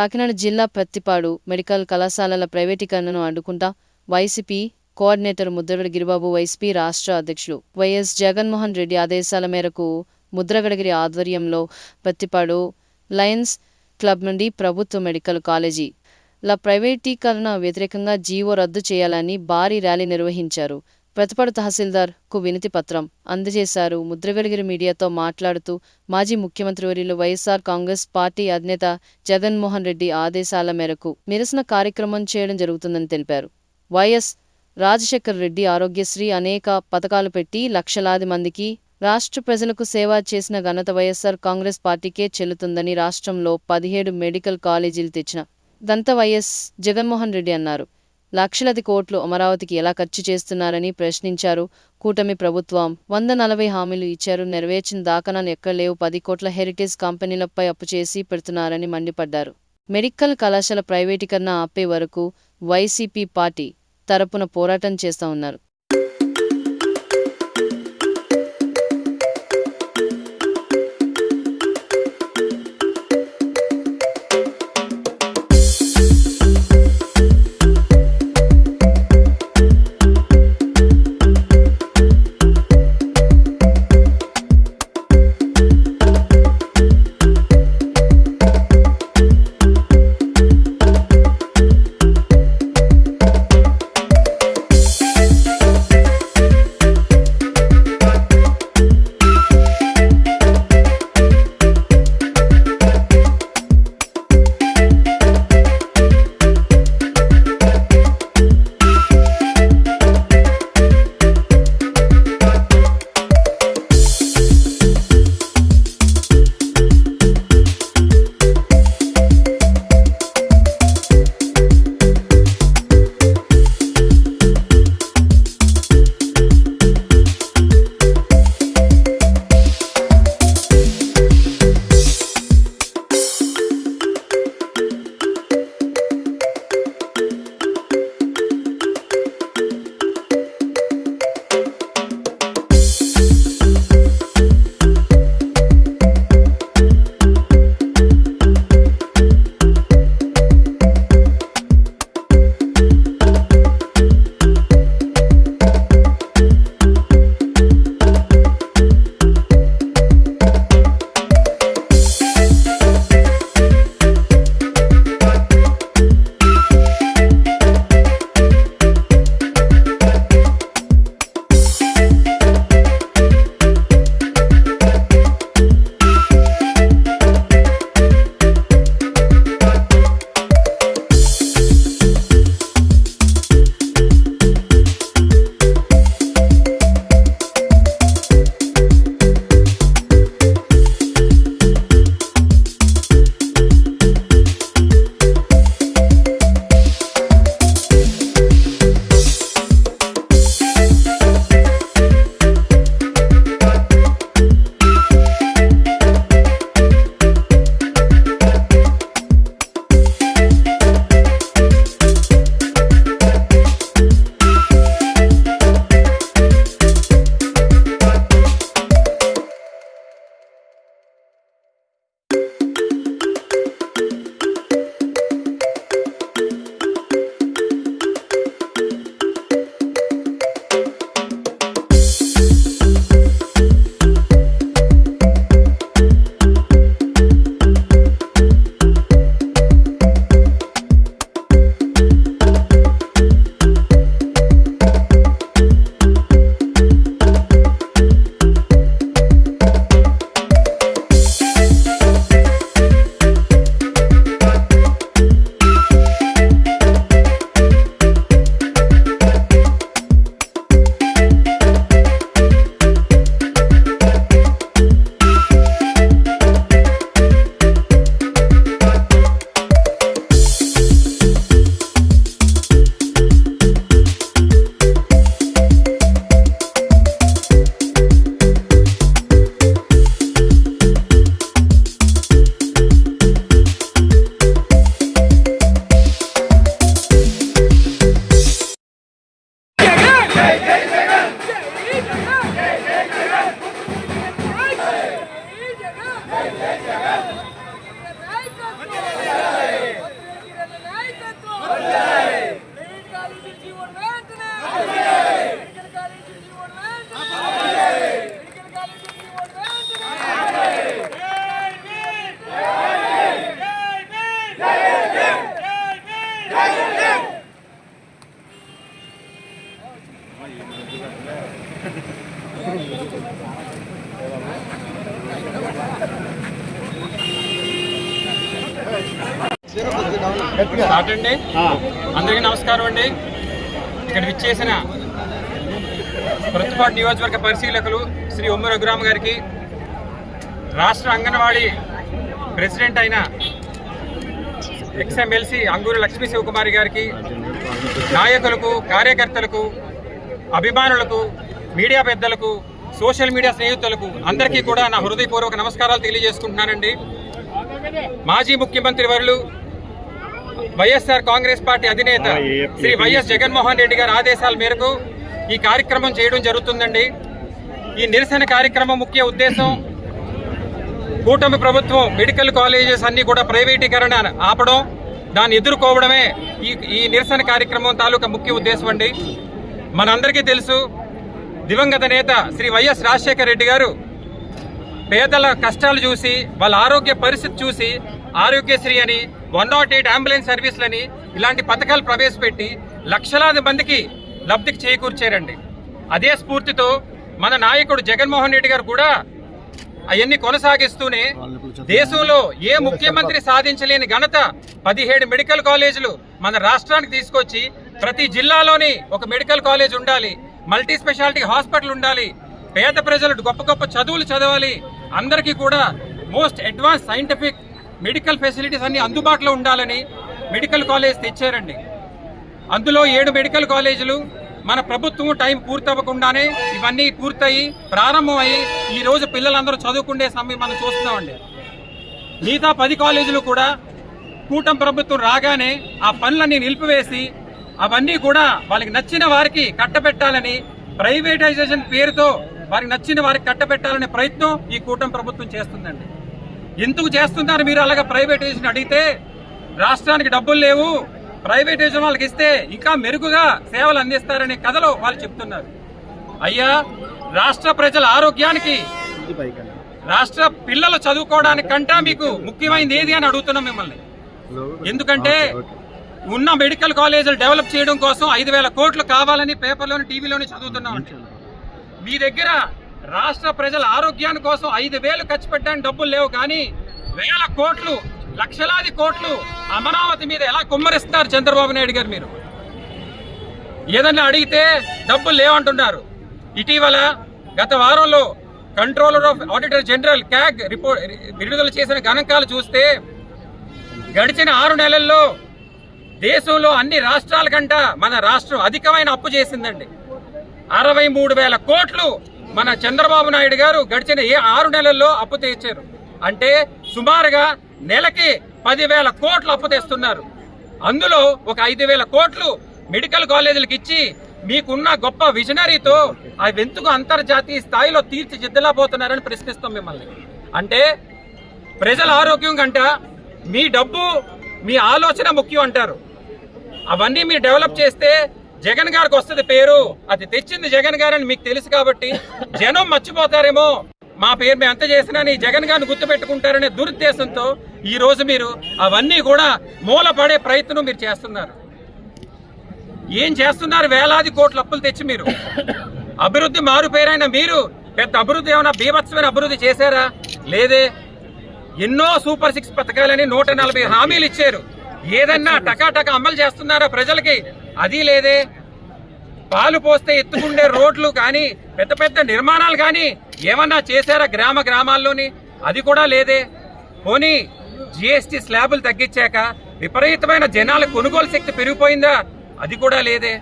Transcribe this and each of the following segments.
కాకినాడ జిల్లా ప్రత్తిపాడు మెడికల్ కళాశాలల ప్రైవేటీకరణను అడ్డుకుంటా YCP coordinator Mudragada Giribabu YCP రాష్ట్ర అధ్యక్షులు వైఎస్ జగన్మోహన్ రెడ్డి ఆదేశాల మేరకు ముద్రగడగిరి ఆధ్వర్యంలో ప్రత్తిపాడు లయన్స్ క్లబ్ నుండి ప్రభుత్వ మెడికల్ కాలేజీల ప్రైవేటీకరణ వ్యతిరేకంగా జీవో రద్దు చేయాలని భారీ ర్యాలీ నిర్వహించారు. ప్రతిపాడు తహసీల్దార్ కు వినతి పత్రం అందజేశారు. ముద్రగడగిరి మీడియాతో మాట్లాడుతూ మాజీ ముఖ్యమంత్రి వర్యులు వైఎస్ఆర్ కాంగ్రెస్ పార్టీ అధినేత జగన్మోహన్ రెడ్డి ఆదేశాల మేరకు నిరసన కార్యక్రమం చేయడం జరుగుతుందని తెలిపారు. వైఎస్ రాజశేఖర రెడ్డి ఆరోగ్యశ్రీ అనేక పథకాలు పెట్టి లక్షలాది మందికి రాష్ట్ర ప్రజలకు సేవ చేసిన ఘనత వైఎస్ఆర్ కాంగ్రెస్ పార్టీకే చెల్లుతుందని రాష్ట్రంలో 17 మెడికల్ కాలేజీలు తెచ్చిన దంత వైఎస్ జగన్మోహన్ రెడ్డి అన్నారు. లక్షలాది కోట్లు అమరావతికి ఎలా ఖర్చు చేస్తున్నారని ప్రశ్నించారు. కూటమి ప్రభుత్వం 140 హామీలు ఇచ్చారు, నెరవేర్చిన దాఖలాలు ఎక్కడ లేవు. 10 కోట్ల హెరిటేజ్ కంపెనీలపై అప్పు చేసి పెడుతున్నారని మండిపడ్డారు. మెడికల్ కళాశాల ప్రైవేటీకరణ ఆపే వరకు వైసీపీ పార్టీ తరపున పోరాటం చేస్తా ఉన్నారు. అందరికీ నమస్కారం అండి. ఇక్కడ విచ్చేసిన ప్రతిపాడు నియోజకవర్గ పరిశీలకులు శ్రీ ఉమ్మ రఘురామ్ గారికి, రాష్ట్ర అంగన్వాడీ ప్రెసిడెంట్ అయిన ఎక్స్ఎమ్మెల్సీ అంగూరు లక్ష్మీ శివకుమారి గారికి, నాయకులకు, కార్యకర్తలకు, అభిమానులకు, మీడియా పెద్దలకు, సోషల్ మీడియా స్నేహితులకు అందరికీ కూడా నా హృదయపూర్వక నమస్కారాలు తెలియజేసుకుంటున్నానండి. మాజీ ముఖ్యమంత్రి వర్యులు వైఎస్ఆర్ కాంగ్రెస్ పార్టీ అధినేత శ్రీ వైఎస్ జగన్మోహన్ రెడ్డి గారి ఆదేశాల మేరకు ఈ కార్యక్రమం చేయడం జరుగుతుందండి. ఈ నిరసన కార్యక్రమం ముఖ్య ఉద్దేశం కూటమి ప్రభుత్వం మెడికల్ కాలేజెస్ అన్ని కూడా ప్రైవేటీకరణ ఆపడం, దాన్ని ఎదుర్కోవడమే ఈ నిరసన కార్యక్రమం తాలూకా ముఖ్య ఉద్దేశం అండి. మనందరికీ తెలుసు, దివంగత నేత శ్రీ వైఎస్ రాజశేఖర రెడ్డి గారు పేదల కష్టాలు చూసి, వాళ్ళ ఆరోగ్య పరిస్థితి చూసి ఆరోగ్యశ్రీ అని, 108 అంబులెన్స్ సర్వీసులని ఇలాంటి పథకాలు ప్రవేశపెట్టి లక్షలాది మందికి లబ్ధికి చేకూర్చారండి. అదే స్ఫూర్తితో మన నాయకుడు జగన్మోహన్ రెడ్డి గారు కూడా అవన్నీ కొనసాగిస్తూనే దేశంలో ఏ ముఖ్యమంత్రి సాధించలేని ఘనత 17 మెడికల్ కాలేజీలు మన రాష్ట్రానికి తీసుకొచ్చి ప్రతి జిల్లాలోని ఒక మెడికల్ కాలేజ్ ఉండాలి, మల్టీ స్పెషాలిటీ హాస్పిటల్ ఉండాలి, పేద ప్రజలు గొప్ప గొప్ప చదువులు చదవాలి, అందరికీ కూడా most advance scientific medical facilities అన్ని అందుబాటులో ఉండాలని మెడికల్ కాలేజ్ తెచ్చారండి. అందులో 7 మెడికల్ కాలేజీలు మన ప్రభుత్వం టైం పూర్తవ్వకుండానే ఇవన్నీ పూర్తయి ప్రారంభమయ్యి ఈ రోజు పిల్లలందరూ చదువుకునే సమయం మనం చూస్తున్నామండి. మిగతా 10 కాలేజీలు కూడా కూటమి ప్రభుత్వం రాగానే ఆ పనులన్నీ నిలిపివేసి అవన్నీ కూడా వాళ్ళకి నచ్చిన వారికి కట్టబెట్టాలని, ప్రైవేటైజేషన్ పేరుతో వారికి నచ్చిన వారికి కట్టబెట్టాలనే ప్రయత్నం ఈ కూటమి ప్రభుత్వం చేస్తుందండి. ఎందుకు చేస్తున్నారు మీరు అలాగా? ప్రైవేటైజేషన్ అడిగితే రాష్ట్రానికి డబ్బులు లేవు, ప్రైవేటైజేషన్ వాళ్ళకి ఇస్తే ఇంకా మెరుగుగా సేవలు అందిస్తారనే కథలో వాళ్ళు చెప్తున్నారు. అయ్యా, రాష్ట్ర ప్రజల ఆరోగ్యానికి, రాష్ట్ర పిల్లలు చదువుకోవడానికి కంటా మీకు ముఖ్యమైనది ఏది అని అడుగుతున్నాం మిమ్మల్ని. ఎందుకంటే ఉన్న మెడికల్ కాలేజీలు డెవలప్ చేయడం కోసం 5,000 కోట్లు కావాలని పేపర్లోని, టీవీలోని చదువుతున్నాం. మీ దగ్గర రాష్ట్ర ప్రజల ఆరోగ్యాన్ని కోసం 5,000 ఖర్చు పెట్టడానికి డబ్బులు లేవు, కానీ 1,000 కోట్లు, లక్షలాది కోట్లు అమరావతి మీద ఎలా కుమ్మరిస్తున్నారు చంద్రబాబు నాయుడు గారు? మీరు ఏదన్నా అడిగితే డబ్బులు లేవంటున్నారు. ఇటీవల గత వారంలో controller of auditor general CAG report విడుదల చేసిన గణాంకాలు చూస్తే గడిచిన 6 నెలల్లో దేశంలో అన్ని రాష్ట్రాల కంట మన రాష్ట్రం అధికమైన అప్పు చేసిందండి. 63,000 కోట్లు మన చంద్రబాబు నాయుడు గారు గడిచిన 6 నెలల్లో అప్పు తెచ్చారు. అంటే సుమారుగా నెలకి 10,000 కోట్లు అప్పు తెస్తున్నారు. అందులో ఒక 5,000 కోట్లు మెడికల్ కాలేజీలకు ఇచ్చి మీకున్న గొప్ప విజనరీతో అవి ఎందుకు అంతర్జాతీయ స్థాయిలో తీర్చిదిద్దలేకపోతున్నారని ప్రశ్నిస్తాం మిమ్మల్ని. అంటే ప్రజల ఆరోగ్యం కంట మీ డబ్బు, మీ ఆలోచన ముఖ్యం అంటారు. అవన్నీ మీరు డెవలప్ చేస్తే జగన్ గారికి వస్తుంది పేరు, అది తెచ్చింది జగన్ గారని మీకు తెలుసు కాబట్టి జనం మర్చిపోతారేమో, మా పేరు మేము ఎంత చేసినా నీ జగన్ గారిని గుర్తుపెట్టుకుంటారనే దురుద్దేశంతో ఈ రోజు మీరు అవన్నీ కూడా మూలపడే ప్రయత్నం మీరు చేస్తున్నారు. ఏం చేస్తున్నారు? వేలాది కోట్ల అప్పులు తెచ్చి మీరు అభివృద్ధి మారుపేరైన మీరు పెద్ద అభివృద్ధి ఏమైనా బీభత్సమైన అభివృద్ధి చేశారా? లేదే. ఎన్నో సూపర్ 6 పథకాలని 140 హామీలు ఇచ్చారు. ఏదన్నా టకాటకా అమలు చేస్తున్నారా ప్రజలకి? అది లేదే. పాలు పోస్తే ఎత్తుకుండే రోడ్లు కానీ, పెద్ద పెద్ద నిర్మాణాలు కానీ ఏమన్నా చేశారా గ్రామాల్లోని? అది కూడా లేదే. పోనీ జిఎస్టీ స్లాబులు తగ్గించాక విపరీతమైన జనాల కొనుగోలు శక్తి పెరిగిపోయిందా? అది కూడా లేదే.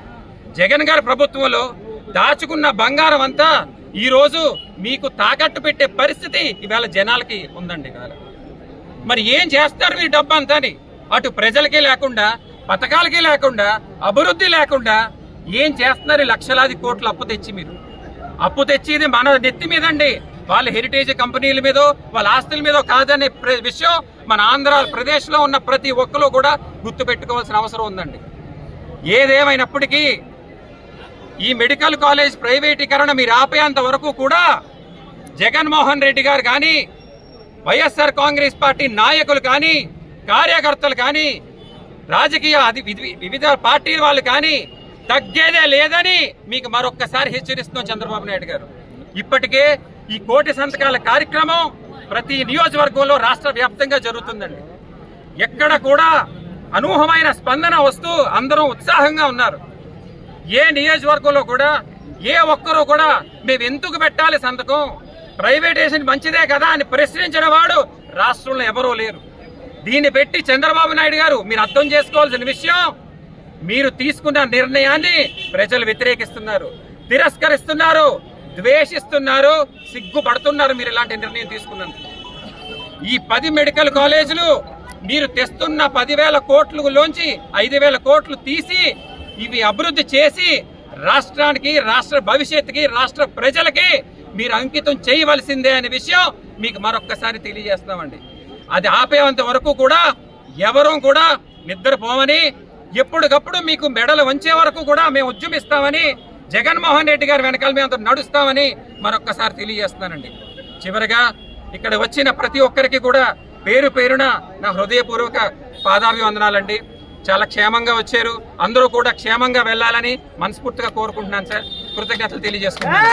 జగన్ గారి ప్రభుత్వంలో దాచుకున్న బంగారం అంతా ఈ రోజు మీకు తాకట్టు పెట్టే పరిస్థితి ఇవాళ జనాలకి ఉందండి. మరి ఏం చేస్తారు మీ డబ్బు అంతాని? అటు ప్రజలకి లేకుండా, పథకాలకి లేకుండా, అభివృద్ధి లేకుండా ఏం చేస్తున్నారు? లక్షలాది కోట్లు అప్పు తెచ్చి మీరు అప్పు తెచ్చేది మన నెత్తి మీదండి. వాళ్ళ హెరిటేజ్ కంపెనీల మీదో, వాళ్ళ ఆస్తుల మీదో కాదనే విషయం మన ఆంధ్రప్రదేశ్లో ఉన్న ప్రతి ఒక్కరు కూడా గుర్తుపెట్టుకోవాల్సిన అవసరం ఉందండి. ఏదేమైనప్పటికీ ఈ మెడికల్ కాలేజ్ ప్రైవేటీకరణ మీరు ఆపేంత వరకు కూడా జగన్మోహన్ రెడ్డి గారు కానీ, వైఎస్ఆర్ కాంగ్రెస్ పార్టీ నాయకులు కానీ, కార్యకర్తలు కానీ, రాజకీయ వివిధ పార్టీల వాళ్ళు కానీ తగ్గేదే లేదని మీకు మరొక్కసారి హెచ్చరిస్తున్నాం చంద్రబాబు నాయుడు గారు. ఇప్పటికే ఈ 1,000,000 సంతకాల కార్యక్రమం ప్రతి నియోజకవర్గంలో రాష్ట్ర వ్యాప్తంగా జరుగుతుందండి. ఎక్కడ కూడా అనూహ్యమైన స్పందన వస్తూ అందరూ ఉత్సాహంగా ఉన్నారు. ఏ నియోజకవర్గంలో కూడా ఏ ఒక్కరూ కూడా మేము ఎందుకు పెట్టాలి సంతకం, ప్రైవేటైజేషన్ మంచిదే కదా అని ప్రశ్నించిన వాడు రాష్ట్రంలో ఎవరూ లేరు. దీన్ని పెట్టి చంద్రబాబు నాయుడు గారు మీరు అర్థం చేసుకోవాల్సిన విషయం, మీరు తీసుకున్న నిర్ణయాన్ని ప్రజలు వ్యతిరేకిస్తున్నారు, తిరస్కరిస్తున్నారు, ద్వేషిస్తున్నారు, సిగ్గుపడుతున్నారు మీరు ఇలాంటి నిర్ణయం తీసుకున్నందుకు. ఈ 10 మెడికల్ కాలేజీలు మీరు తెస్తున్న 10,000 కోట్లలోంచి 5,000 కోట్లు తీసి ఇవి అభివృద్ధి చేసి రాష్ట్రానికి, రాష్ట్ర భవిష్యత్తుకి, రాష్ట్ర ప్రజలకి మీరు అంకితం చేయవలసిందే అనే విషయం మీకు మరొక్కసారి తెలియజేస్తామండి. అది ఆపేంత వరకు కూడా ఎవరూ కూడా నిద్రపోమని, ఎప్పటికప్పుడు మీకు మెడలు వంచే వరకు కూడా మేము ఉద్యమిస్తామని, జగన్మోహన్ రెడ్డి గారి వెనకాల మేము అంతా నడుస్తామని మరొక్కసారి తెలియజేస్తున్నానండి. చివరిగా ఇక్కడ వచ్చిన ప్రతి ఒక్కరికి కూడా పేరు పేరున నా హృదయపూర్వక పాదాభివందనాలండి. చాలా క్షేమంగా వచ్చారు, అందరూ కూడా క్షేమంగా వెళ్ళాలని మనస్ఫూర్తిగా కోరుకుంటున్నాను సార్. కృతజ్ఞతలు తెలియజేసుకుంటున్నాను.